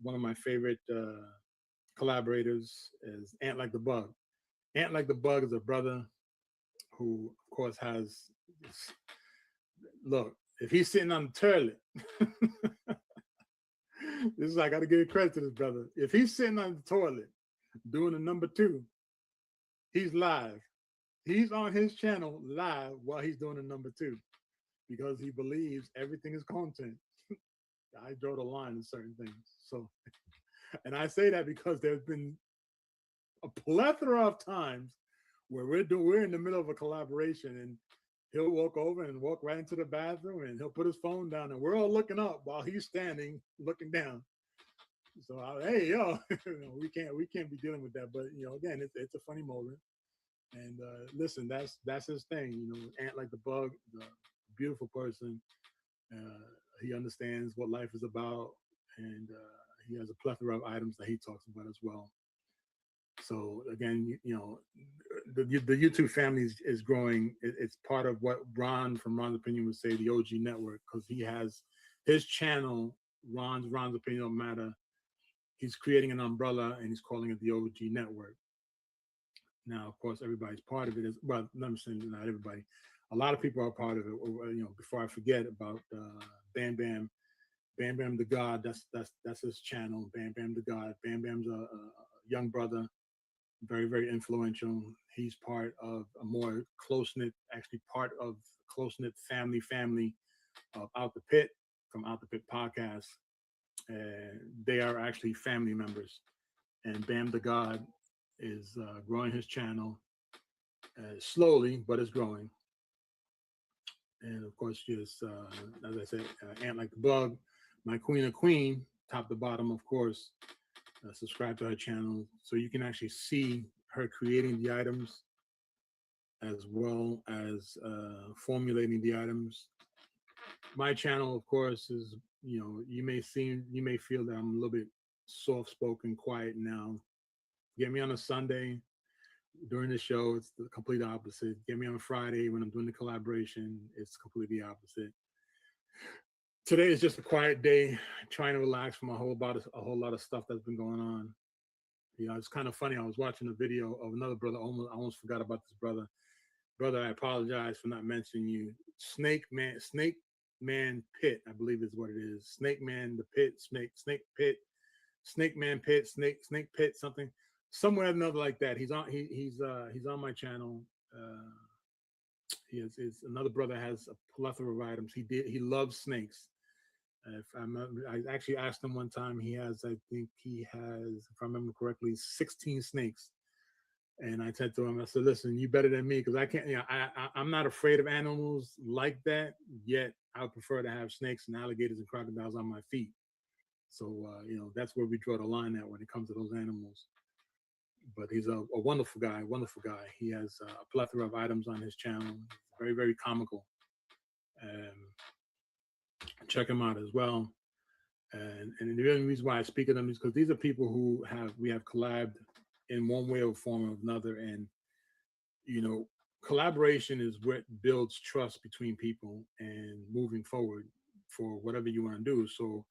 one of my favorite collaborators is Ant Like the Bug. Ant Like the Bug is a brother who, of course, has look. If he's sitting on the toilet, this is I got to give credit to this brother. If he's sitting on the toilet doing the number 2, he's live. He's on his channel live while he's doing the number 2 because he believes everything is content. I draw the line in certain things. So, and I say that because there's been a plethora of times where we're in the middle of a collaboration and he'll walk over and walk right into the bathroom and he'll put his phone down and we're all looking up while he's standing looking down. So hey, yo, we can't be dealing with that. But again, it's a funny moment. And listen, that's his thing. Ant Like the Bug, the beautiful person. He understands what life is about, and he has a plethora of items that he talks about as well. So again, the YouTube family is growing. It's part of what Ron from Ron's Opinion would say, the OG network, because he has his channel, Ron's Opinion Don't Matter. He's creating an umbrella and he's calling it the OG network. Now, of course, everybody's part of it. Well, I'm saying not everybody. A lot of people are part of it. Before I forget about Bam Bam the God. That's his channel. Bam Bam the God. Bam Bam's a young brother, very, very influential. He's part of a more close-knit, actually part of close-knit family of Out the Pit, from Out the Pit podcast. They are actually family members. And Bam the God is growing his channel slowly, but it's growing. And of course, just as I said, Ant Like the Bug, my queen of queen, top to bottom, of course. Subscribe to her channel so you can actually see her creating the items as well as formulating the items. My channel, of course, is you may feel that I'm a little bit soft-spoken, quiet now. Get me on a Sunday during the show, it's the complete opposite. Get me on a Friday when I'm doing the collaboration, it's completely opposite. Today is just a quiet day, trying to relax from a whole lot of stuff that's been going on. It's kind of funny. I was watching a video of another brother. I almost forgot about this brother. Brother, I apologize for not mentioning you. Snake Man Pit, I believe is what it is. Snake Man the Pit, Snake Pit, Snake Man Pit, Snake Pit, somewhere or another like that. He's on my channel. He is another brother, has a plethora of items. He loves snakes. I actually asked him one time. I think he has, if I remember correctly, 16 snakes. And I said to him, I said, listen, you better than me, because I can't. I'm not afraid of animals like that. Yet I would prefer to have snakes and alligators and crocodiles on my feet. So that's where we draw the line at when it comes to those animals. But he's a wonderful guy. He has a plethora of items on his channel. Very, very comical. Check him out as well. And the only reason why I speak of them is because these are people who we have collabed in one way or form or another. And, collaboration is what builds trust between people and moving forward for whatever you want to do. So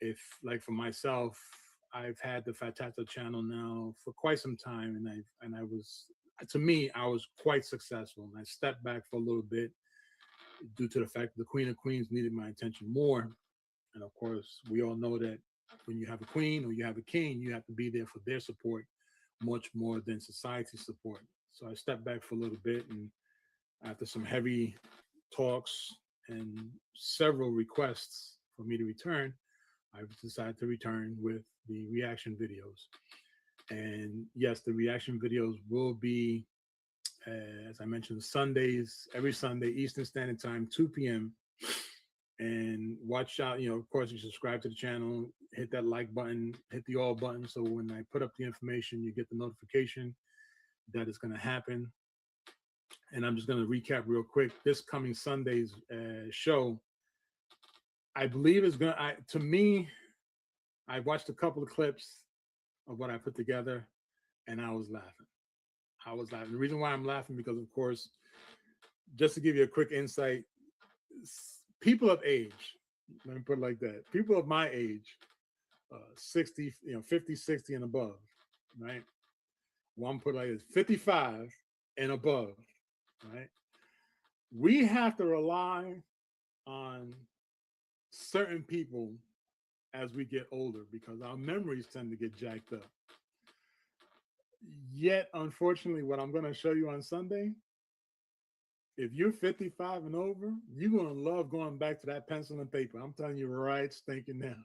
if, like for myself, I've had the Fatata channel now for quite some time, and I was quite successful. And I stepped back for a little bit due to the fact that the Queen of Queens needed my attention more. And of course, we all know that when you have a queen or you have a king, you have to be there for their support much more than society's support. So I stepped back for a little bit, and after some heavy talks and several requests for me to return, I decided to return with the reaction videos. And yes, the reaction videos will be, as I mentioned, Sundays, every Sunday, Eastern Standard Time, 2 p.m. And watch out, of course, you subscribe to the channel, hit that like button, hit the all button. So when I put up the information, you get the notification that it's going to happen. And I'm just going to recap real quick. This coming Sunday's show, I believe is going to me, I watched a couple of clips of what I put together, and I was laughing. I was laughing. The reason why I'm laughing because, of course, just to give you a quick insight, people of age, let me put it like that, people of my age, 60, 50, 60 and above, right? One put like this, 55 and above, right? We have to rely on certain people as we get older because our memories tend to get jacked up. Yet, unfortunately, what I'm going to show you on Sunday, if you're 55 and over, you're going to love going back to that pencil and paper. I'm telling you right stinking now.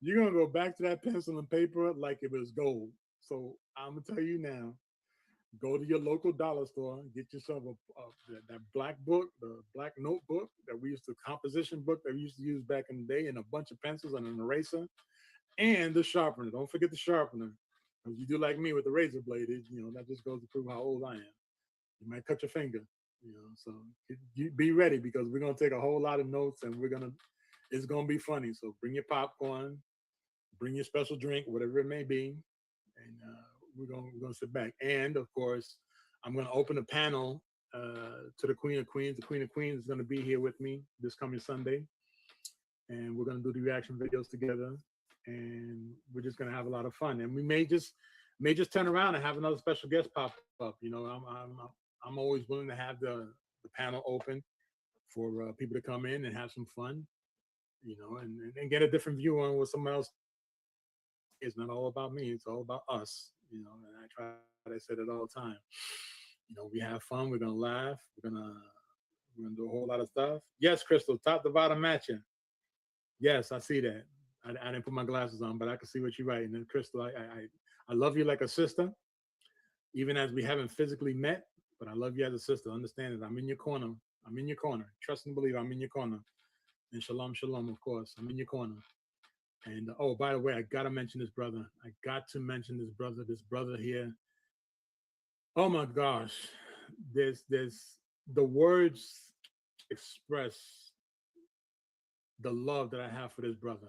You're going to go back to that pencil and paper like it was gold. So I'm going to tell you now, go to your local dollar store, get yourself that black book, the black notebook that we used to, composition book that we used to use back in the day, and a bunch of pencils and an eraser, and the sharpener. Don't forget the sharpener. If you do like me with the razor blade, that just goes to prove how old I am. You might cut your finger, so you be ready because we're going to take a whole lot of notes and it's going to be funny. So bring your popcorn, bring your special drink, whatever it may be, and we're gonna sit back. And of course, I'm gonna open a panel to the Queen of Queens. The Queen of Queens is gonna be here with me this coming Sunday, and we're gonna do the reaction videos together. And we're just gonna have a lot of fun. And we may just turn around and have another special guest pop up. I'm always willing to have the panel open for people to come in and have some fun. And get a different view on what someone else. It's not all about me. It's all about us. And I said it all the time. We have fun. We're gonna laugh. We're gonna do a whole lot of stuff. Yes, Crystal, top to bottom matching. Yes, I see that. I didn't put my glasses on, but I can see what you're writing. And Crystal, I love you like a sister, even as we haven't physically met. But I love you as a sister. Understand that I'm in your corner. I'm in your corner. Trust and believe I'm in your corner. And shalom, shalom, of course. I'm in your corner. And oh, by the way, I gotta mention this brother. I got to mention this brother. This brother here. Oh my gosh, there's the words express the love that I have for this brother.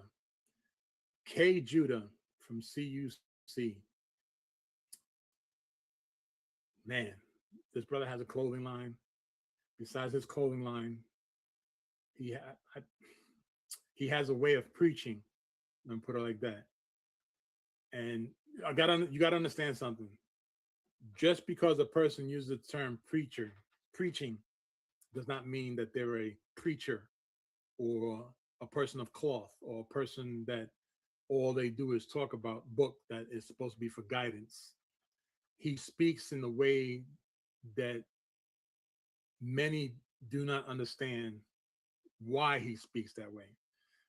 K Judah from CUC. Man, this brother has a clothing line. Besides his clothing line, he has a way of preaching. And put it like that. And you gotta understand something. Just because a person uses the term preaching, does not mean that they're a preacher or a person of cloth or a person that all they do is talk about book that is supposed to be for guidance. He speaks in a way that many do not understand why he speaks that way.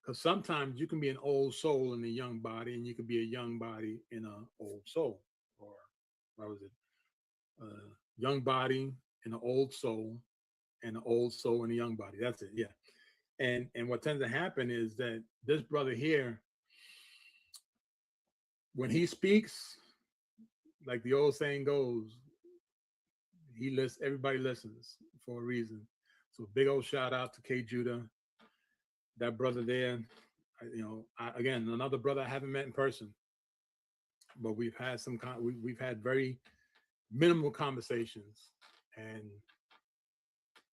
Because sometimes you can be an old soul in a young body, and you can be a young body in an old soul, or what was it? Young body in an old soul, and an old soul in a young body. That's it. Yeah. And what tends to happen is that this brother here, when he speaks, like the old saying goes, everybody listens for a reason. So big old shout out to K Judah, that brother there. Again, another brother I haven't met in person, but we've had very minimal conversations, and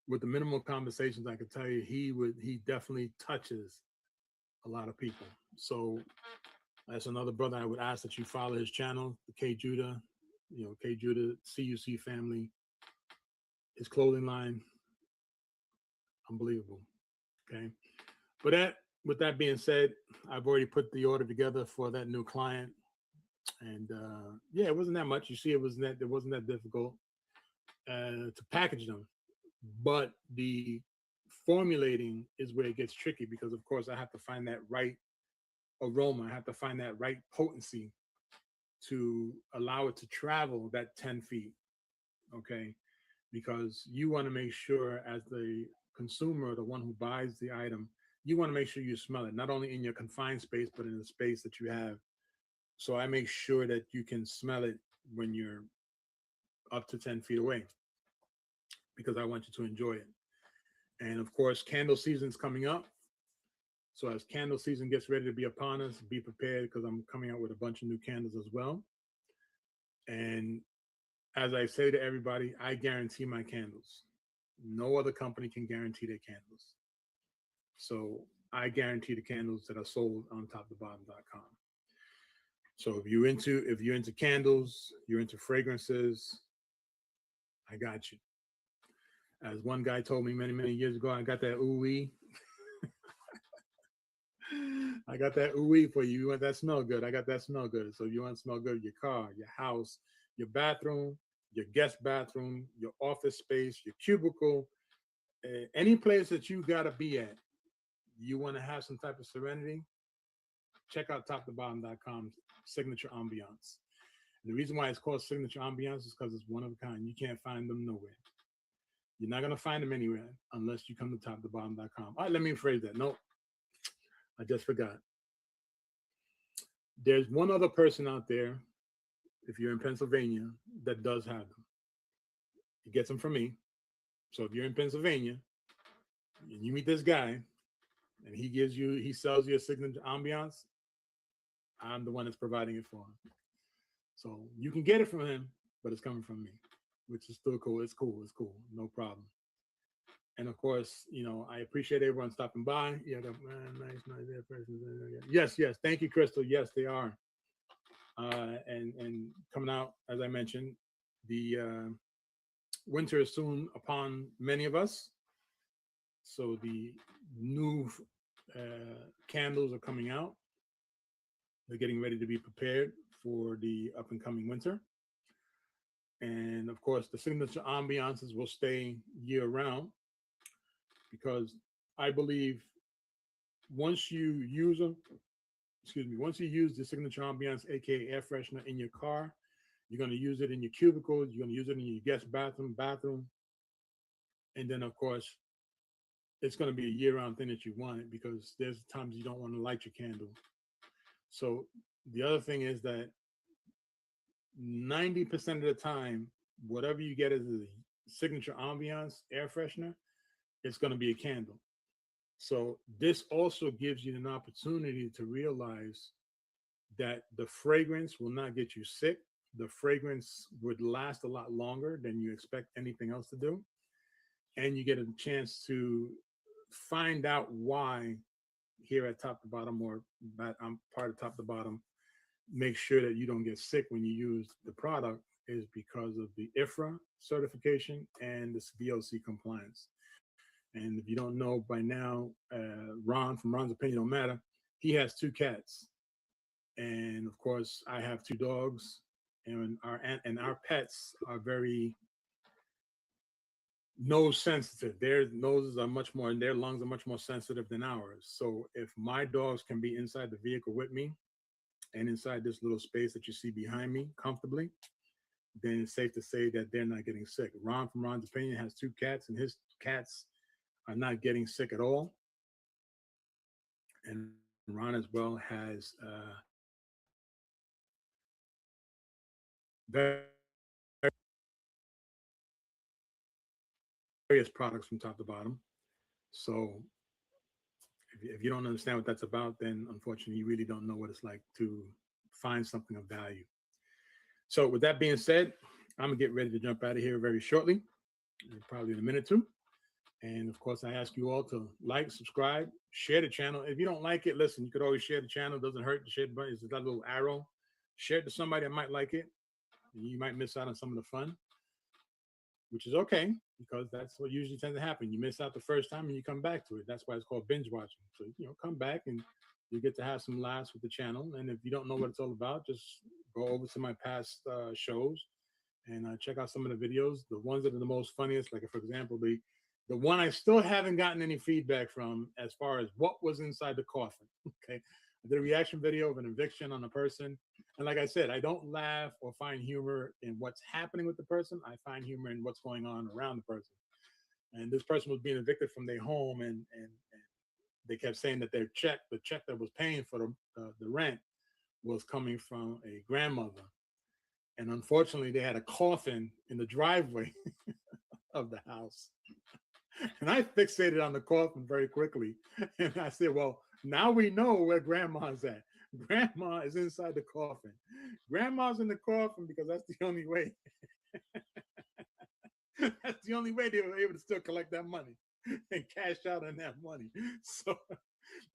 with the minimal conversations, I can tell you he definitely touches a lot of people. So that's another brother I would ask that you follow his channel, the K Judah, K Judah CUC family. His clothing line, unbelievable. Okay, but with that being said, I've already put the order together for that new client, and yeah, it wasn't that much. You see, it wasn't that difficult to package them, but the formulating is where it gets tricky because, of course, I have to find that right aroma. I have to find that right potency to allow it to travel that 10 feet. Okay, because you want to make sure, as the consumer, the one who buys the item, you want to make sure you smell it, not only in your confined space, but in the space that you have. So I make sure that you can smell it when you're up to 10 feet away, because I want you to enjoy it. And of course, candle season's coming up. So as candle season gets ready to be upon us, be prepared because I'm coming out with a bunch of new candles as well. And as I say to everybody, I guarantee my candles. No other company can guarantee their candles. So I guarantee the candles that are sold on toptobottom.com. So if you're into candles, you're into fragrances, I got you. As one guy told me many years ago, I got that ooh-wee. I got that ooh-wee for you. You want that smell good? I got that smell good. So you want to smell good, your car, your house, your bathroom, your guest bathroom, your office space, your cubicle, any place that you got to be at. You want to have some type of serenity? Check out toptobottom.com's signature ambiance. And the reason why it's called signature ambiance is because it's one of a kind. You can't find them nowhere. You're not going to find them anywhere unless you come to toptobottom.com. All right, let me rephrase that. No, I just forgot. There's one other person out there, if you're in Pennsylvania, that does have them. He gets them from me. So if you're in Pennsylvania and you meet this guy and he sells you a signature ambiance, I'm the one that's providing it for him. So you can get it from him, but it's coming from me, which is still cool. It's cool. No problem. And of course, I appreciate everyone stopping by. Yeah, nice. Yes. Thank you, Crystal. Yes, they are. And coming out, as I mentioned, the winter is soon upon many of us. So the new candles are coming out. They're getting ready to be prepared for the up and coming winter. And of course, the signature ambiances will stay year round because I believe once you use the signature ambiance, aka air freshener, in your car, you're going to use it in your cubicle, you're going to use it in your guest bathroom. And then, of course, it's going to be a year-round thing that you want it because there's times you don't want to light your candle. So the other thing is that 90% of the time, whatever you get as a signature ambiance air freshener, it's going to be a candle. So this also gives you an opportunity to realize that the fragrance will not get you sick. The fragrance would last a lot longer than you expect anything else to do. And you get a chance to find out why here at Top to Bottom, or that I'm part of Top to Bottom, make sure that you don't get sick when you use the product is because of the IFRA certification and this VOC compliance. And if you don't know by now, Ron from Ron's Opinion Don't Matter, he has 2 cats. And of course, I have 2 dogs, and our pets are very nose sensitive. Their noses are much more, and their lungs are much more sensitive than ours. So if my dogs can be inside the vehicle with me and inside this little space that you see behind me comfortably, then it's safe to say that they're not getting sick. Ron from Ron's Opinion has 2 cats, and his cats are not getting sick at all. And Ron as well has various products from Top to Bottom. So if you don't understand what that's about, then unfortunately you really don't know what it's like to find something of value. So with that being said, I'm gonna get ready to jump out of here very shortly, probably in a minute or 2. And of course, I ask you all to like, subscribe, share the channel. If you don't like it, listen, you could always share the channel. It doesn't hurt to share the button. It's that little arrow. Share it to somebody that might like it. You might miss out on some of the fun, which is okay, because that's what usually tends to happen. You miss out the first time and you come back to it. That's why it's called binge watching. So, come back and you get to have some laughs with the channel. And if you don't know what it's all about, just go over to my past shows and check out some of the videos. The ones that are the most funniest, like for example, the one I still haven't gotten any feedback from as far as what was inside the coffin. Okay. I did a reaction video of an eviction on a person. And like I said, I don't laugh or find humor in what's happening with the person. I find humor in what's going on around the person. And this person was being evicted from their home, and they kept saying that the check that was paying for the rent was coming from a grandmother. And unfortunately, they had a coffin in the driveway of the house. And I fixated on the coffin very quickly. And I said, well, Now we know where grandma's at. Grandma is inside the coffin. Grandma's in the coffin because that's the only way. That's the only way they were able to still collect that money and cash out on that money. So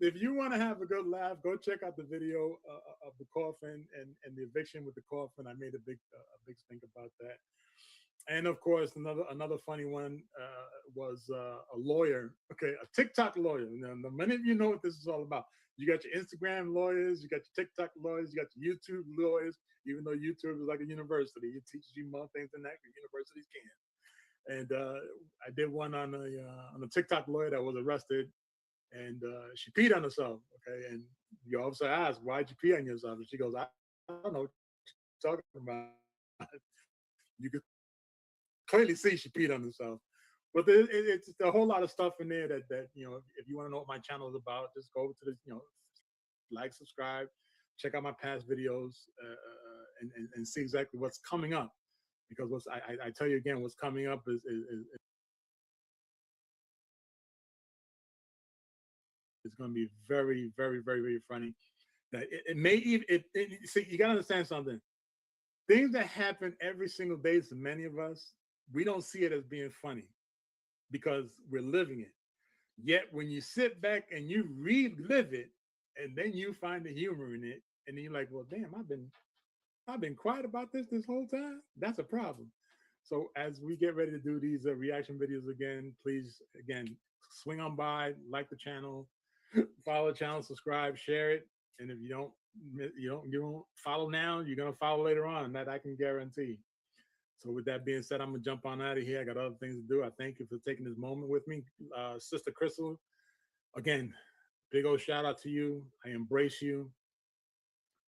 if you want to have a good laugh, go check out the video of the coffin and the eviction with the coffin. I made a big stink about that. And of course, another funny one was a lawyer. Okay, a TikTok lawyer. Now, many of you know what this is all about. You got your Instagram lawyers, you got your TikTok lawyers, you got your YouTube lawyers. Even though YouTube is like a university, it teaches you more things than that universities can. And I did one on a TikTok lawyer that was arrested, and she peed on herself. Okay, and you also ask, "Why'd you pee on yourself?" And she goes, "I don't know what you're talking about." You could clearly see she peed on herself. But it's a whole lot of stuff in there that if you want to know what my channel is about, just go over to the like, subscribe, check out my past videos, and see exactly what's coming up. Because I tell you again, what's coming up is going to be very, very, very, very funny. That it may even see, you got to understand something. Things that happen every single day to many of us, we don't see it as being funny because we're living it. Yet when you sit back and you relive it, and then you find the humor in it, and then you're like, well, damn, I've been quiet about this whole time. That's a problem. So as we get ready to do these reaction videos again, please again swing on by, like the channel, follow the channel, subscribe, share it, and if you don't follow now, you're gonna follow later on. That I can guarantee. So with that being said, I'm gonna jump on out of here. I got other things to do. I thank you for taking this moment with me, Sister Crystal. Again, big old shout out to you. I embrace you.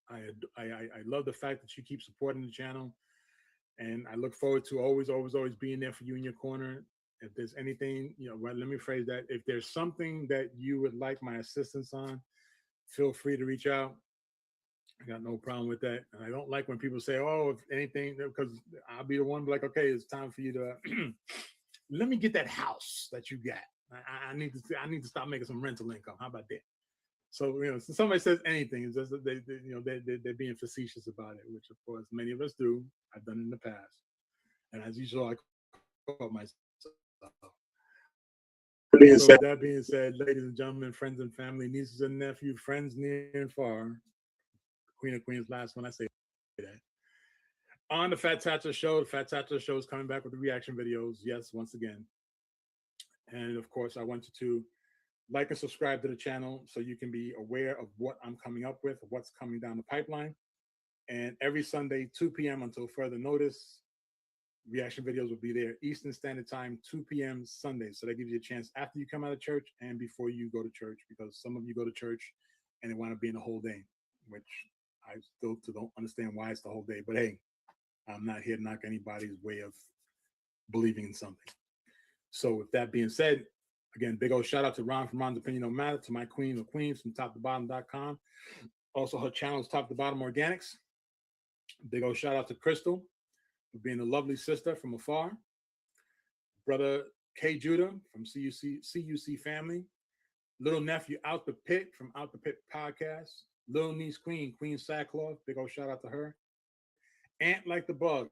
I love the fact that you keep supporting the channel, and I look forward to always being there for you in your corner. If there's anything, well, let me phrase that. If there's something that you would like my assistance on, feel free to reach out. I got no problem with that. And I don't like when people say, "Oh, if anything," because I'll be the one like, "Okay, it's time for you to let me get that house that you got. I need to stop making some rental income. How about that?" So so somebody says anything, it's just that they're being facetious about it, which of course many of us do. I've done it in the past, and as usual, I caught myself. So with that being said, ladies and gentlemen, friends and family, nieces and nephews, friends near and far, Queen of Queens, last one I say that. On the Fat Tattler Show, the Fat Tattler Show is coming back with the reaction videos. Yes, once again. And of course, I want you to like and subscribe to the channel so you can be aware of what I'm coming up with, what's coming down the pipeline. And every Sunday, 2 p.m. until further notice, reaction videos will be there Eastern Standard Time, 2 p.m. Sunday. So that gives you a chance after you come out of church and before you go to church, because some of you go to church and they want to be in the whole day, which I still don't understand why it's the whole day. But hey, I'm not here to knock anybody's way of believing in something. So with that being said, again, big old shout out to Ron from Ron's Opinion No Matter, to my queen of queens from toptobottom.com. Also, her channel is Top to Bottom Organics. Big old shout out to Crystal for being a lovely sister from afar. Brother K. Judah from CUC family. Little nephew Out the Pit from Out the Pit podcast. Little niece Queen Sackcloth. Big old shout out to her. Ant Like the Bug,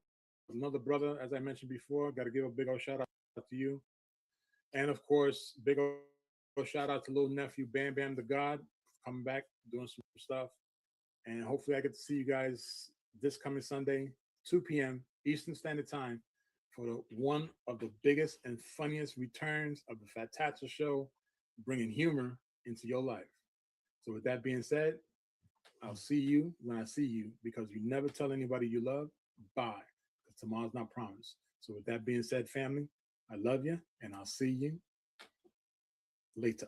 another brother, as I mentioned before. Got to give a big old shout out to you. And of course, big old shout out to little nephew Bam Bam the God, coming back, doing some stuff. And hopefully I get to see you guys this coming Sunday, 2 p.m. Eastern Standard Time, for one of the biggest and funniest returns of the Fat Tattler Show, bringing humor into your life. So with that being said, I'll see you when I see you, because you never tell anybody you love. Bye. Because tomorrow's not promised. So with that being said, family, I love you, and I'll see you later.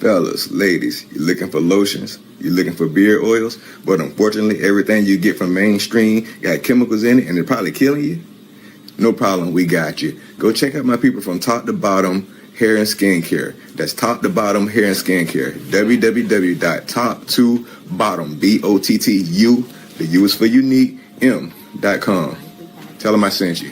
Fellas, ladies, you looking for lotions? You looking for beard oils? But unfortunately, everything you get from mainstream got chemicals in it and they're probably killing you? No problem, we got you. Go check out my people from Top to Bottom Hair and Skincare. That's Top to Bottom Hair and Skincare. www.top2bottom, BOTTU, the U is for unique, M.com. Tell them I sent you.